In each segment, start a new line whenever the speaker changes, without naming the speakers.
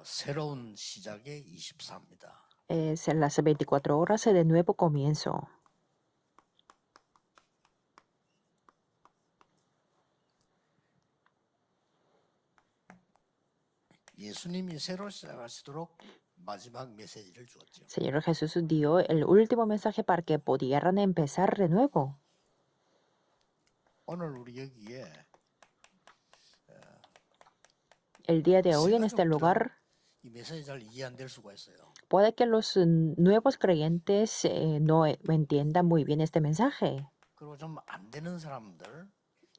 새로운 시작의 24입니다.
Es en las 24 horas de nuevo comienzo.
예수님이 새로 시작하시도록 마지막 메시지를 주었죠.
Señor Jesús dio el último mensaje para que pudieran empezar de nuevo.
오늘 우리 여기에
El día de hoy en este
세가족들은
lugar
이 메시지 잘 이해 안 될 수가 있어요.
puede que los nuevos creyentes no entiendan muy bien este mensaje.
그리고 좀 안 되는 사람들,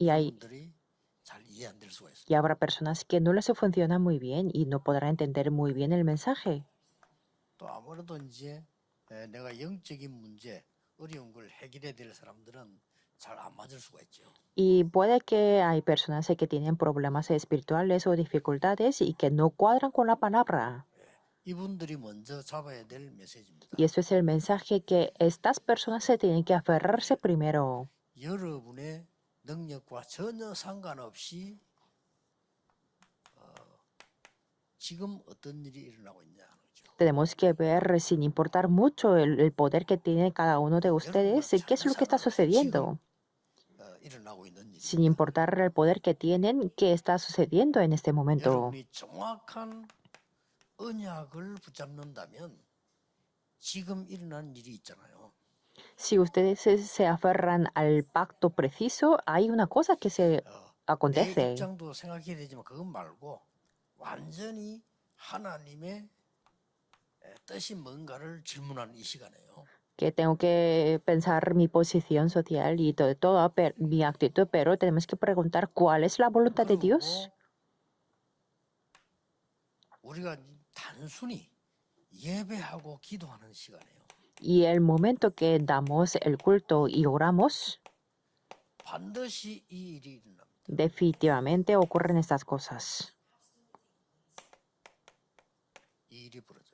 Y hay
그분들이 잘 이해 안 될 수가 있어요.
Y habrá personas que no les funciona muy bien y no podrán entender muy bien el mensaje.
또 아무래도 이제 내가 영적인 문제, 어려운 걸 해결해야 될 사람들은 잘 안 맞을 수가 있죠.
Y puede que hay personas que tienen problemas espirituales o dificultades y que no cuadran con la palabra.
이분들이 먼저 잡아야 될 메시지입니다.
Y eso es el mensaje que estas personas se tienen que aferrarse primero.
여러분의 능력과 전혀 상관없이 지금 어떤 일이 일어나고 있냐.
Tenemos que ver, sin importar mucho el poder que tiene cada uno de ustedes, qué es lo que está sucediendo.
일어나고 있는 일.
Sin importar el poder que tienen, qué está sucediendo en este momento.
여러분이 정확한 언약을 붙잡는다면 지금 일어난 일이 있잖아요.
Si ustedes se aferran al pacto preciso, hay una cosa que se
내
acontece.
입장도 생각해야 되지만 그것 말고 완전히 하나님의 뜻이 뭔가를 질문하는 이 시간이에요.
Que tengo que pensar mi posición social y toda mi actitud, pero tenemos que preguntar cuál es la voluntad de Dios.
우리가 단순히 예배하고 기도하는 시간이에요.
Y el momento que damos el culto y oramos,
반드시 이 일이 일어납니다.
definitivamente ocurren estas cosas.
이 일이 벌어져요.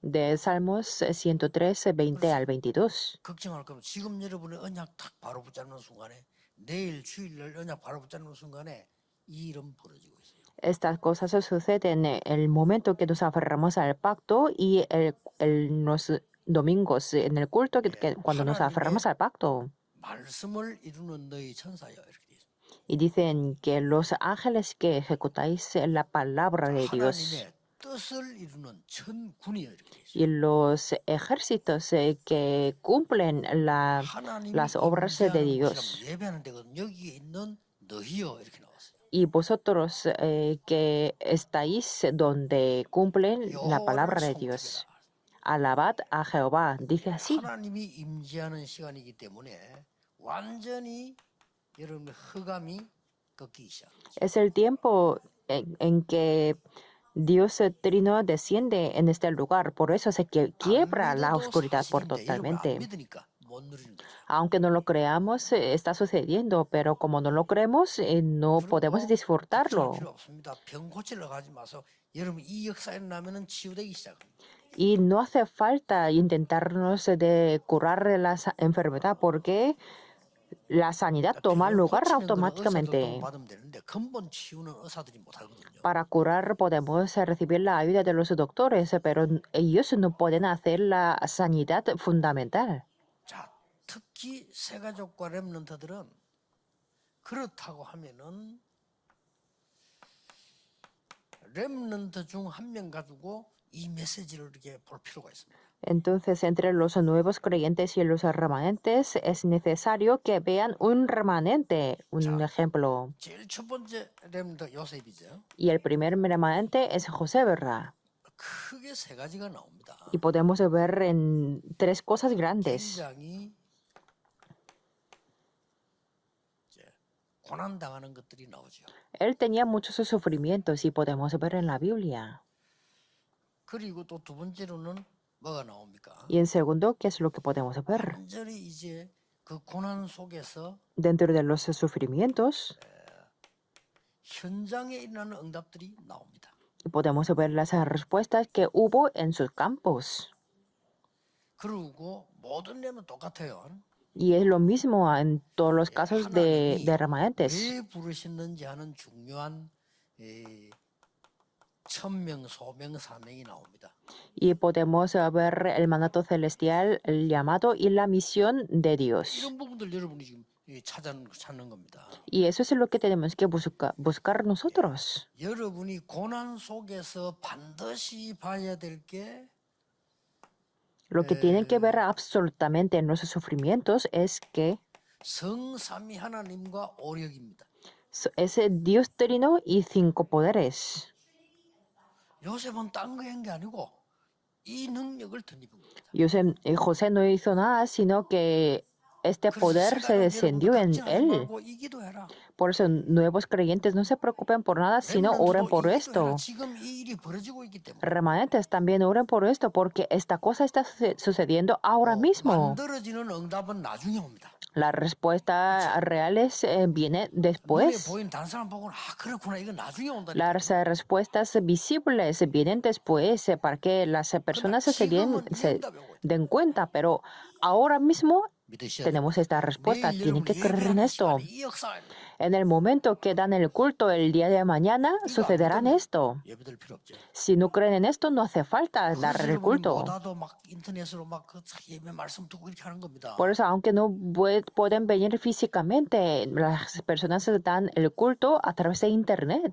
De Salmos 103, 20 al 22.
걱정할 거면 지금 여러분의 언약 탁 바로 붙잡는 순간에 내일 주일날 언약 바로 붙잡는 순간에 이 일은 벌어지고 있어요.
Estas cosas suceden en el momento que nos aferramos al pacto y los domingos en el culto, cuando nos aferramos al pacto.
말씀을 이루는 너희 천사여 이렇게 돼 있습니다.
Y dicen que los ángeles que ejecutáis la palabra de Dios
하나님의 뜻을 이루는 천군이여 이렇게 돼 있어요.
y los ejércitos que cumplen
하나님이
las obras de
임재하는
Dios.
곳이라면 예배하는 데거든. 여기에 있는 너희여 이렇게 나왔어요.
Y vosotros que estáis donde cumplen la palabra de Dios. Alabad a Jehová, dice así.
하나님이 임재하는 시간이기 때문에 완전히 여러분의 흑암이 꺾이기 시작합니다.
Es el tiempo en que Dios Trino desciende en este lugar, por eso se quiebra la oscuridad por totalmente. Aunque no lo creamos, está sucediendo, pero como no lo creemos, no podemos disfrutarlo.
병 고치러 가지 마서 여러분 이 역사에 나면은 치유되기 시작합니다.
Y no hace falta intentarnos de curar la enfermedad porque la sanidad toma lugar automáticamente. Para curar podemos recibir la ayuda de los doctores, pero ellos no pueden hacer la sanidad fundamental.
자, 특히 세가족과 렘넌트들은 그렇다고 하면은 렘넌트 중 한 명 가지고 이 메시지를 이렇게 볼 필요가 있습니다.
Entonces, entre los nuevos creyentes y los remanentes es necesario que vean un remanente, un ejemplo.
제일 첫 번째 렘넌트 요셉이죠.
Y el primer remanente es José, ¿verdad?
크게 세 가지가 나옵니다.
Y podemos ver en tres cosas grandes.
굉장히 고난 당하는 것들이 나오죠.
Él tenía muchos sufrimientos y podemos ver en la Biblia.
그리고 또 두 번째로는 뭐가 나옵니까?
Y en segundo, ¿qué es lo que podemos ver?
완전히 이제 그 고난 속에서
Dentro de los sufrimientos,
현장에 일어나는 응답들이 나옵니다.
y podemos ver las respuestas que hubo en sus campos.
그리고 모든 데는 똑같아요.
Y es lo mismo en todos los casos de remanentes.
왜 부르셨는지 하는 중요한 천명, 소명, 사명이 나옵니다.
Y podemos ver el mandato celestial, el llamado y la misión de Dios.
이런 부분들 여러분이 지금 찾는 겁니다.
Y eso es lo que tenemos que buscar nosotros.
여러분이 고난 속에서 반드시 봐야 될 게
Lo que tienen que ver absolutamente en nuestros sufrimientos es que
성삼위 하나님과 오력입니다.
es el Dios trino y 5 poderes.
요셉은 딴 거 한 게 아니고 이 능력을 덧입은 겁니다.
José no hizo nada, sino que este poder se descendió en él. Por eso, nuevos creyentes no se preocupen por nada, sino oren por esto. Remanentes también oren por esto, porque esta cosa está sucediendo ahora mismo. Las respuestas reales vienen después. Las respuestas visibles vienen después para que las personas se den cuenta, pero ahora mismo tenemos esta respuesta. Tienen que creer en esto. En el momento que dan el culto el día de mañana, sucederá esto. Si no creen en esto, no hace falta dar el culto. Por eso, aunque no pueden venir físicamente, las personas dan el culto a través de Internet.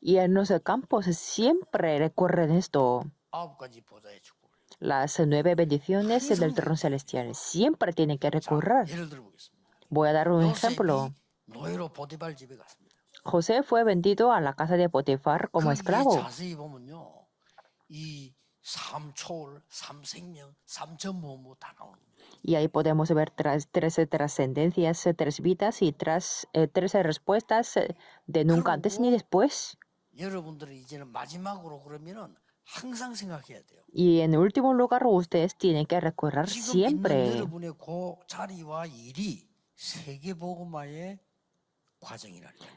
Y en los campos siempre recuerden esto. Las 9 bendiciones del trono celestial siempre tienen que recurrir. Voy a dar un ejemplo. José fue vendido a la casa de Potifar como esclavo. Y ahí podemos ver 3 trascendencias, 3 vidas y 3 respuestas de nunca antes ni después. Y en último lugar, ustedes tienen que recordar siempre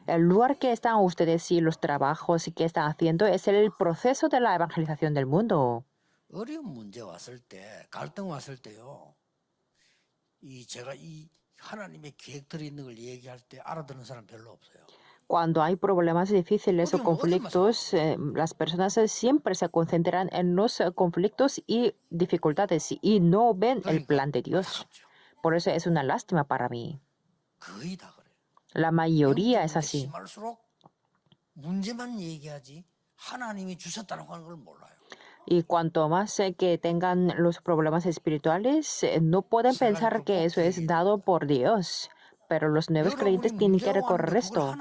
el lugar que están ustedes y los trabajos que están haciendo es el proceso de la evangelización del mundo. Cuando hay problemas difíciles o conflictos, las personas siempre se concentran en los conflictos y dificultades y no ven el plan de Dios. Por eso es una lástima para mí. La mayoría es así. Y cuanto más que tengan los problemas espirituales, no pueden pensar que eso es dado por Dios. Pero los nuevos creyentes tienen que recorrer esto.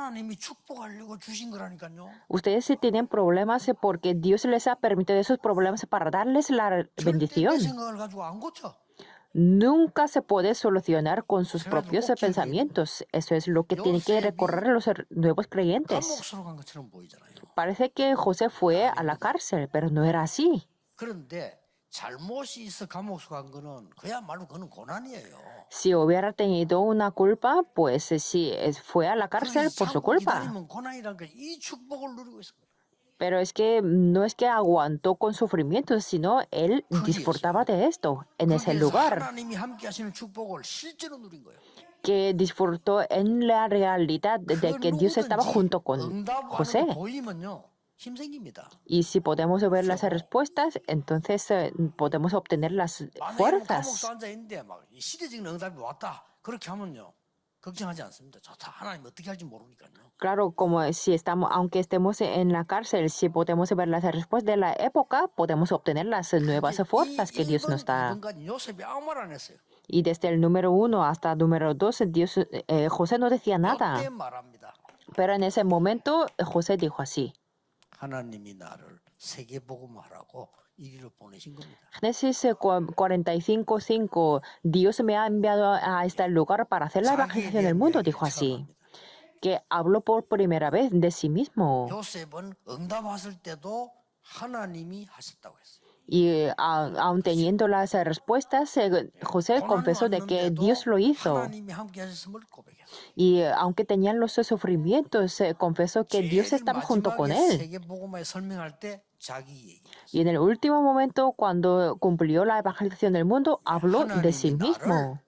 Ustedes sí tienen problemas porque Dios les ha permitido esos problemas para darles la bendición. Nunca se puede solucionar con sus propios pensamientos. Eso es lo que tienen que recorrer los nuevos creyentes. Parece que José fue a la cárcel, pero no era así. Si hubiera tenido una culpa, pues sí, fue a la cárcel por su culpa. Pero es que no es que aguantó con sufrimiento, sino él disfrutaba de esto en ese lugar. Que disfrutó en la realidad de que Dios estaba junto con José. Y si podemos ver las respuestas, entonces podemos obtener las fuerzas. Claro, como si estamos, aunque estemos en la cárcel, si podemos ver las respuestas de la época, podemos obtener las nuevas fuerzas que Dios nos da. Y desde el número 1 hasta el número 2, José no decía nada. Pero en ese momento, José dijo así. Génesis 45:5, Dios me ha enviado a este lugar para hacer la evangelización del mundo, dijo así. Que habló por primera vez de sí mismo. Y aun teniendo las respuestas, José confesó de que Dios lo hizo. Y aunque tenían los sufrimientos, confesó que Dios estaba junto con él. Y en el último momento, cuando cumplió la evangelización del mundo, habló de sí mismo.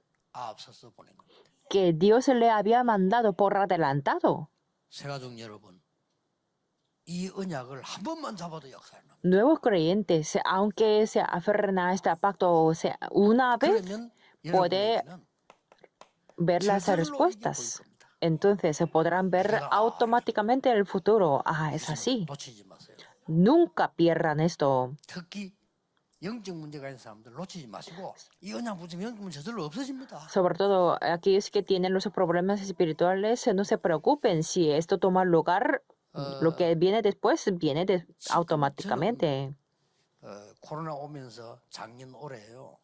Que Dios le había mandado por adelantado.
이 언약을 한 번만 잡아도 역사에 납니다.
Nuevos creyentes, aunque se aferren a este pacto una vez,
그러면
puede
여러분에게는
ver las
저절로 이게 보일
respuestas.
겁니다.
Entonces se podrán ver
내가
automáticamente el futuro. Ah, es
이것은
así.
놓치지 마세요.
Nunca pierdan esto.
특히 영적 문제가 있는 사람들 놓치지 마시고 이 언약 붙이면 영적 문제 저절로 없어집니다.
Sobre todo aquellos que tienen los problemas espirituales, no se preocupen si esto toma lugar. Lo que viene después viene automáticamente.
코로나 오면서 작년 올해요.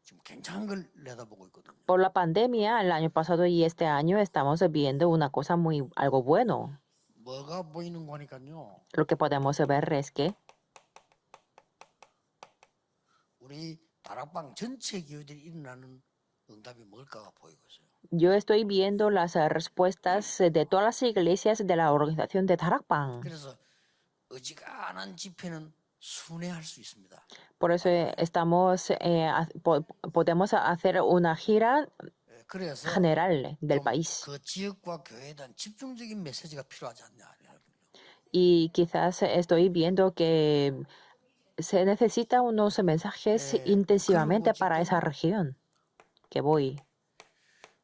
지금 괜찮은 걸 내다보고 있거든요.
Por la pandemia, el año pasado y este año estamos viendo una cosa algo bueno.
뭐가 보이는 거니까요.
Lo que podemos ver es que
우리 다락방 전체 교회들이 일어나는 응답이 뭘까가 보이고 있어요.
yo estoy viendo las respuestas de todas las iglesias de la organización de Tarakpan.
그래서 어지간한 집회는 순회할 수 있습니다.
Por eso podemos hacer una gira
그래서
general del
좀
país.
그 지역과 교회에 대한 집중적인 메시지가 필요하지 않냐.
Y quizás estoy viendo que se necesitan unos mensajes intensivamente para esa región que voy.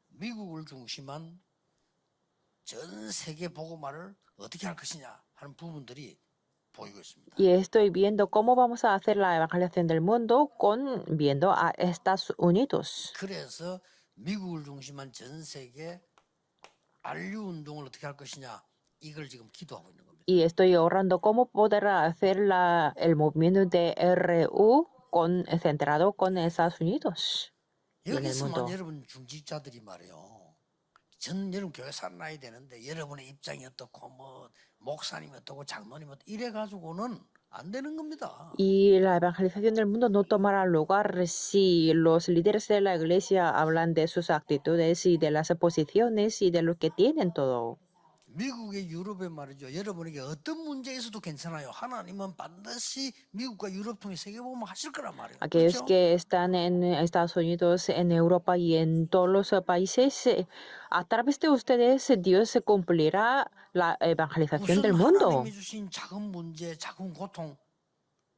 미국을 중심한 전 세계 복음화를 어떻게 할 것이냐 하는 부분들이 보이고 있습니다.
Y estoy viendo cómo vamos a hacer la evangelización del mundo viendo a Estados Unidos.
그래서 미국을 중심한 전 세계 안류 운동을 어떻게 할 것이냐 이걸 지금 기도하고 있는 겁니다.
Y estoy orando cómo poder hacer el movimiento de RU centrado con Estados Unidos.
여기서만 여러분 중직자들이 말이요. 전 여러분 교회 살아나야 되는데 여러분의 입장이 어떻고 뭐 목사님이 어떻고 장로님이 어떻고 이래 가지고는 안 되는 겁니다.
Y la evangelización del mundo no tomará lugar si los líderes de la iglesia hablan de sus actitudes y de las posiciones y de lo que tienen todo.
미국의 유럽에 말이죠. 여러분에게 어떤 문제 있어도 괜찮아요. 하나님은 반드시 미국과 유럽 통해 세계복음을 하실 거란 말이에요.
Aquellos
그렇죠?
que están en Estados Unidos, en Europa y en todos los países, a través de ustedes Dios se cumplirá la evangelización
우선
del mundo.
하나님이 주신 작은 문제, 작은 고통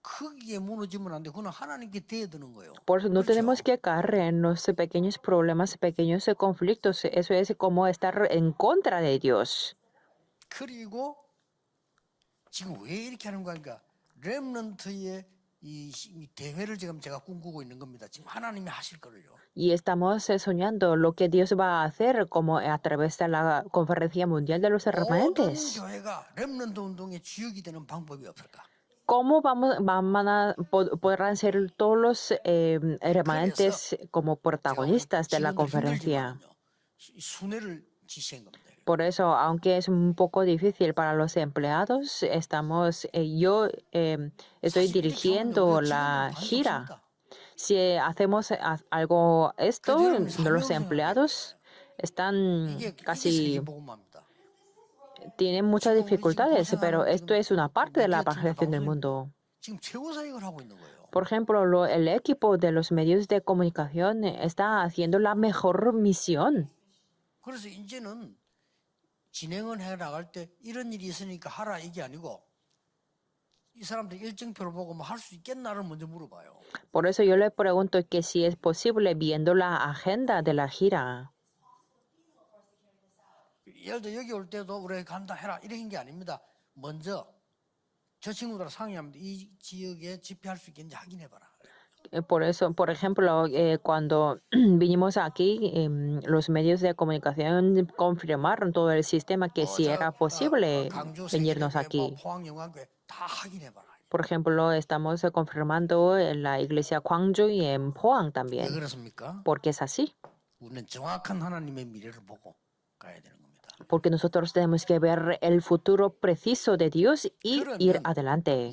크게 무너지면 안 돼. 그건 하나님께 대드는 거예요.
Por eso no
그렇죠?
tenemos que caer en los pequeños problemas, pequeños conflictos. Eso es como estar en contra de Dios.
그리고 지금 왜 이렇게 하는 거니까 렘넌트의 이 대회를 지금 제가 꿈꾸고 있는 겁니다. 지금 하나님이 하실 거를요.
Y estamos soñando lo que Dios va a hacer como a través de la Conferencia Mundial de los
모든
Remanentes.
교회가 렘넌트 운동의 주역이 되는 방법이 없을까?
¿Cómo podrán ser todos los remanentes como protagonistas de la conferencia?
순회를 지시한 겁니다.
Por eso, aunque es un poco difícil para los empleados, yo estoy dirigiendo la gira. Si hacemos algo los empleados están casi tienen muchas dificultades, pero esto es una parte de la evangelización del mundo. Por ejemplo, el equipo de los medios de comunicación está haciendo la mejor misión.
그래서 이제는 진행을 해 나갈 때 이런 일이 있으니까 하라 이게 아니고 이 사람들 일정표를 보고 뭐 할 수 있겠나를 먼저 물어봐요.
Por eso yo le pregunto que si es posible viendo la agenda de la gira.
예를 들어 여기 올 때도 우리 간다 해라 이런 게 아닙니다. 먼저 저 친구들 상의하면 이 지역에 집회할 수 있겠는지 확인해 봐라.
Por eso, por ejemplo, cuando vinimos aquí, los medios de comunicación confirmaron todo el sistema que sí era posible venirnos aquí. Por ejemplo, estamos confirmando en la iglesia Gwangju y en Pohang también. Porque es así. Porque nosotros tenemos que ver el futuro preciso de Dios y ir adelante.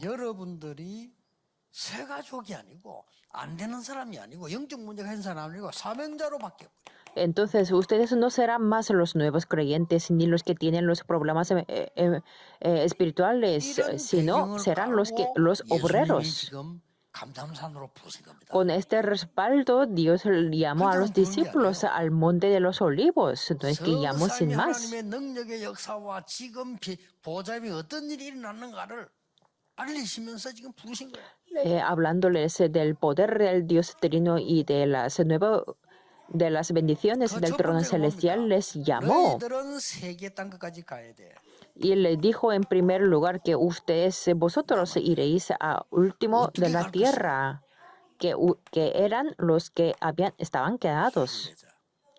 Entonces, ustedes no serán más los nuevos creyentes ni los que tienen los problemas espirituales, sino serán los obreros.
감람산으로 부르신 겁니다.
Con este respaldo, Dios llamó a los discípulos al monte de los olivos. No es que llamó sin
성삼위
más.
하나님의 능력의 역사와 지금 보좌에 어떤 일이 일어났는가를 알리시면서 지금 부르신 거예요.
Hablándoles del poder del Dios trino y de de las bendiciones
그
del
첫
trono
번째가
celestial, les
뭡니까?
llamó.
너희들은 세계 땅끝까지 가야 돼.
Y le dijo en primer lugar que vosotros iréis a último de
어떻게
la
갈
tierra, que eran los que estaban quedados
순례자.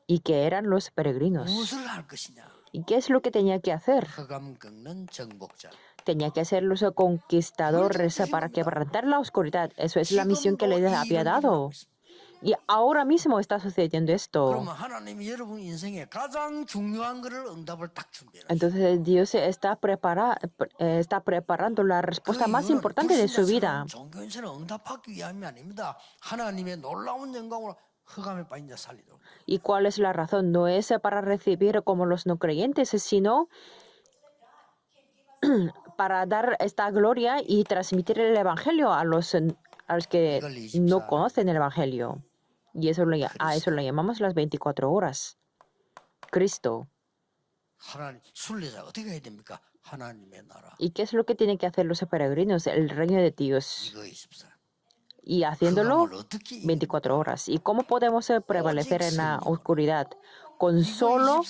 y que eran los peregrinos.
무엇을 할 것이냐?
¿Y qué es lo que tenía que hacer?
흑암 꺾는 정복자.
Tenía que ser los conquistadores para quebrantar la oscuridad. Eso es la misión que les había dado. Y ahora mismo está sucediendo esto.
그러면 하나님이 여러분 인생에 가장 중요한 거를 응답을 딱 준비해.
Entonces Dios está preparando la respuesta más importante de su vida.
종교인처럼 응답하기 위함이 아닙니다. 하나님의 놀라운 영광으로 흑암에 빠진 자 살리도록.
¿Y cuál es la razón? No es para recibir como los no creyentes, sino para dar esta gloria y transmitir el evangelio a los que no conocen el evangelio. Y a eso le llamamos las 24 horas. Cristo.
하나님 순례자 어떻게 해야 됩니까? 하나님의 나라.
¿Y qué es lo que tienen que hacer los peregrinos? El reino de Dios.
이거 24.
Y haciéndolo 24 horas. ¿Y cómo podemos prevalecer en la oscuridad? Con solo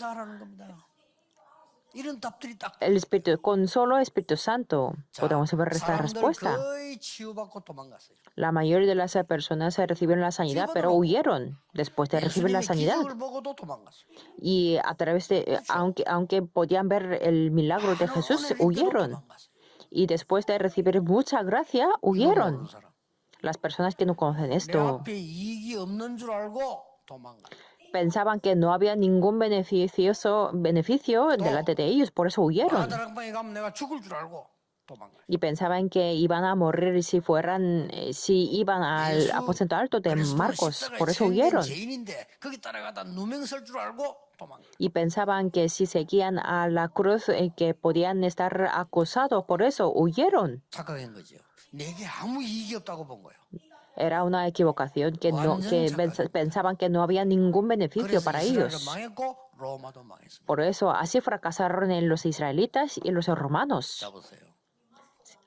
Espíritu Santo podemos ver esta respuesta. La mayoría de las personas recibieron la sanidad, pero huyeron después de recibir la sanidad. Y a través de, aunque podían ver el milagro de Jesús, huyeron. Y después de recibir mucha gracia, huyeron. Las personas que no conocen esto pensaban que no había ningún beneficio delante de ellos, por eso huyeron. Y pensaban que iban a morir si iban al aposento alto de Marcos, por eso huyeron. Y pensaban que si seguían a la cruz que podían estar acusados, por eso huyeron. Era una equivocación, que pensaban que no había ningún beneficio para ellos. Por eso así fracasaron en los israelitas y los romanos.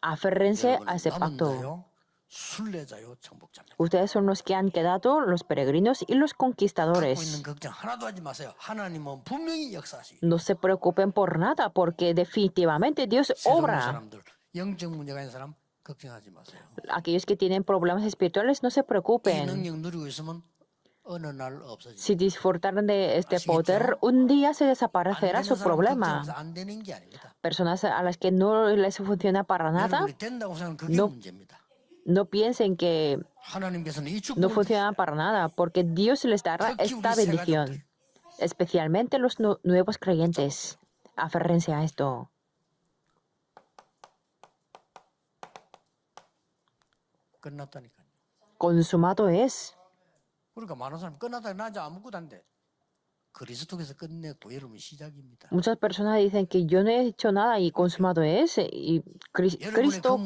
Aférrense a ese pacto. Ustedes son los que han quedado, los peregrinos y los conquistadores. No se preocupen por nada, porque definitivamente Dios obra. Aquellos que tienen problemas espirituales, no se preocupen. Si disfrutan de este poder, un día se desaparecerá su problema. Personas a las que no les funciona para nada, no piensen que no funciona para nada, porque Dios les dará esta bendición, especialmente los nuevos creyentes. Aférrense a esto. Consumado es. Muchas personas dicen que yo no he hecho nada y consumado es, y Cristo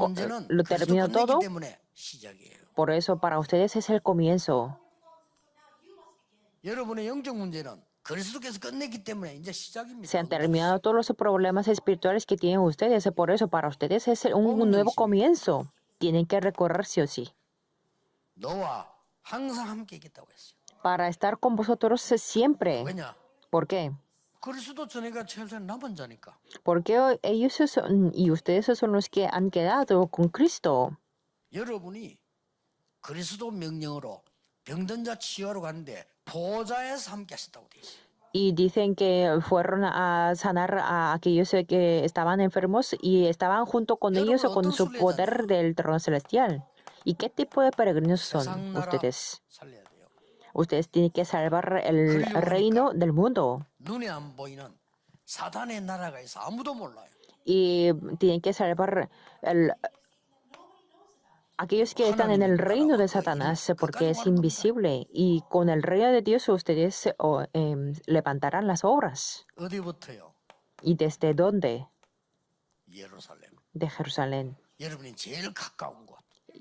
lo terminó todo. Por eso para ustedes es el comienzo. Se han terminado todos los problemas espirituales que tienen ustedes. Por eso para ustedes es un nuevo comienzo. Tienen que recorrer sí o sí. Para estar con vosotros siempre. ¿Por qué? Porque ellos y ustedes son los que han quedado con Cristo. Y dicen que fueron a sanar a aquellos que estaban enfermos y estaban junto con ellos con su poder del trono celestial. ¿Y qué tipo de peregrinos son ustedes? Ustedes tienen que salvar el reino del mundo. Y tienen que salvar aquellos que están en el reino de Satanás, porque es invisible. Y con el reino de Dios ustedes levantarán las obras. ¿Y desde dónde? De Jerusalén.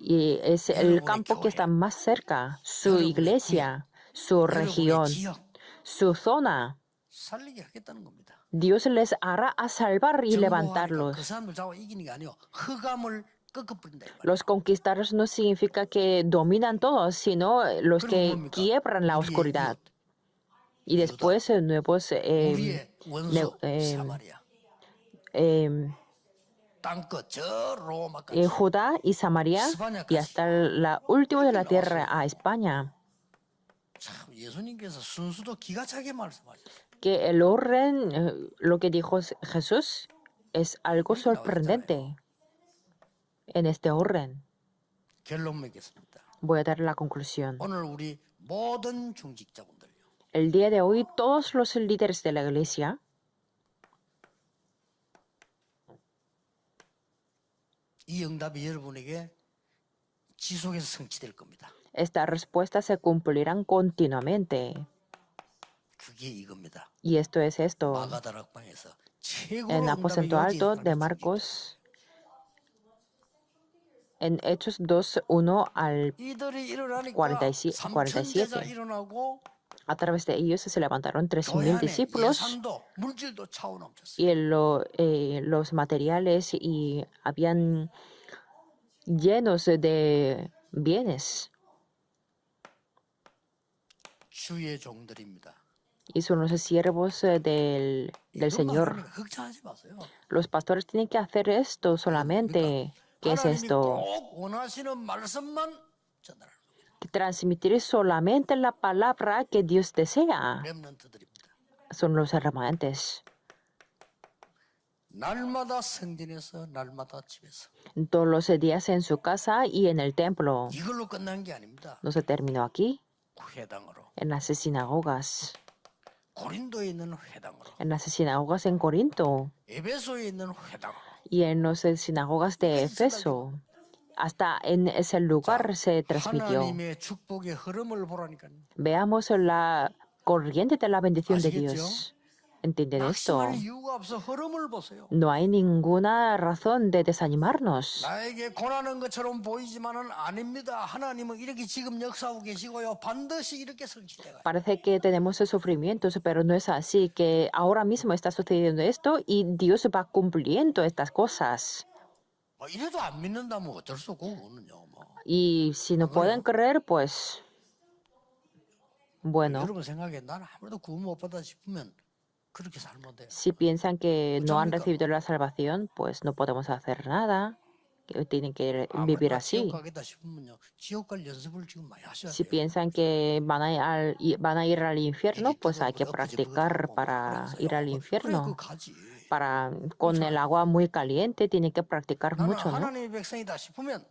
Y es el campo que está más cerca, su iglesia, su región, su zona.
살리게 하겠다는 겁니다.
Dios les hará a salvar y
정복하니까 그
levantarlos.
사람들 잡아 이기는 게 아니요. 흑암을 꺾어버린다 이 말이에요.
Los conquistar no significa que dominan todos, sino los que
뭡니까?
quiebran la
우리의
oscuridad.
이웃,
Y después nuevos
우리의 원수 사마리아, 땅끝 저 로마까지
Judá y Samaria y hasta la última de la tierra a España.
참 예수님께서 순수도 기가 차게 말씀하셨어요.
Que el orden, lo que dijo Jesús, es algo sorprendente en este orden.
결론 맺겠습니다.
Voy a dar la conclusión.
오늘 우리 모든 중직자분들요.
El día de hoy, todos los líderes de la iglesia
이 응답이 여러분에게 지속해서 성취될 겁니다.
estas respuestas se cumplirán continuamente.
그게 이겁니다.
Y esto es esto.
마가다락방에서 최고로
En
응답의
aposento
요지에
alto
들어가는
de
중직자.
Marcos, en Hechos 2, 1 al
이들이 일어나니까
47.
3천 제자 일어나고
a través de ellos se levantaron
교회
3,000
안에
discípulos
예산도 물질도 차오 넘쳤어요.
y los materiales y habían llenos de bienes.
주의 종들입니다.
Y son los siervos del Señor.
이것만 하면 걱정하지 마세요.
Los pastores tienen que hacer esto solamente. ¿Qué es
하나님이
esto?
꼭 원하시는 말씀만 전달하는 겁니다.
Transmitir solamente la palabra que Dios desea.
렘넌트들입니다.
Son los remanentes.
날마다 성전에서 날마다 집에서
Todos los días en su casa y en el templo.
이걸로 끝난 게 아닙니다.
No se terminó aquí,
회당으로
en las sinagogas.
고린도에 있는 회당으로
En las sinagogas en Corinto
에베소에 있는 회당으로
y en las sinagogas de Efeso. Hasta en ese lugar se transmitió.
하나님의 축복의 흐름을 보라니까요.
Veamos la corriente de la bendición de
¿A시겠죠?
Dios. ¿Entienden esto?
낙심할 이유가 없어. 흐름을 보세요.
No hay ninguna razón de desanimarnos.
나에게 고난한 것처럼 보이지만은 아닙니다. 하나님은 이렇게 지금 역사하고 계시고요. 반드시 이렇게 성취돼가요.
Parece que tenemos sufrimientos, pero no es así, que ahora mismo está sucediendo esto y Dios va cumpliendo estas cosas.
이래도 안 믿는다면 어쩔 수 없고 그거는요. 뭐.
Y si no pueden creer, pues bueno,
여러분 생각에 나는 아무래도 구원 못 받아 싶으면 그렇게 살면 돼요.
si piensan que no han
어쩝니까?
recibido la salvación, pues no podemos hacer nada, que tienen que
아무래도
vivir
나
así.
지옥 가겠다 싶으면요. 지옥 갈 연습을 지금 많이 하셔야
Si
돼요.
piensan que van a ir al infierno, pues hay que practicar para ir al
그래
infierno.
그 가지.
Para con el agua muy caliente tienen que practicar
나는
mucho, ¿no?
하나님의 백성이다 싶으면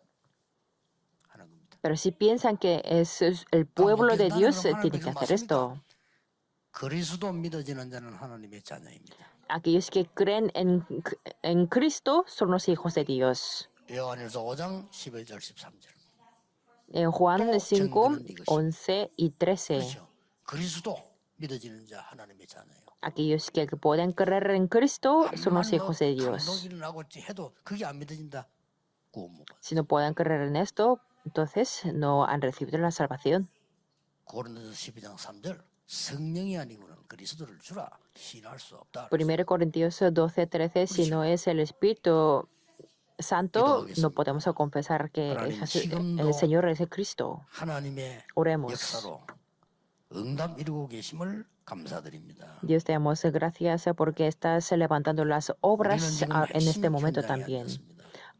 하는 겁니다.
Pero si piensan que es el pueblo de Dios, tienen que hacer esto.
그리스도 믿어지는 자는 하나님의 자녀입니다.
Aquellos que creen en Cristo son los hijos de Dios.
요한일서 5장 11절 13절.
En Juan 5, 11 y 13.
그렇죠. 그리스도 믿어지는 자 하나님의 자녀예요.
Aquellos que pueden creer en Cristo son los hijos de Dios.
감동이 일어나고 해도 그게 안 믿어진다. 구원 못 받아.
Si no pueden creer en esto, entonces no han recibido la salvación.
고린도서 12장 3절. 성령이 아니고는 그리스도를 주라 신할 수 없다.
1 Corintios 12, 13. Si no es el Espíritu Santo, no podemos confesar que el Señor es el Cristo.
하나님의
Oremos.
역사로 응답 이루고 계심을 감사드립니다.
Dios, te damos gracias porque estás levantando las obras en este momento también.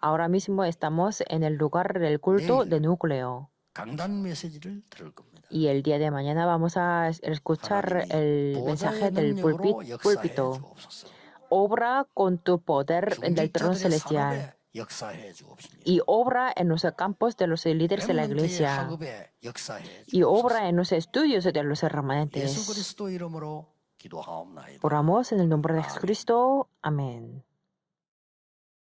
Ahora mismo estamos en el lugar del culto de núcleo.
강단 메시지를 들을 겁니다.
Y el día de mañana vamos a escuchar el mensaje del púlpito. Obra con tu poder del trono celestial. Y obra en los campos de los líderes de la iglesia. Y obra en los estudios de los remanentes. Oramos en el nombre de Jesucristo. Amén.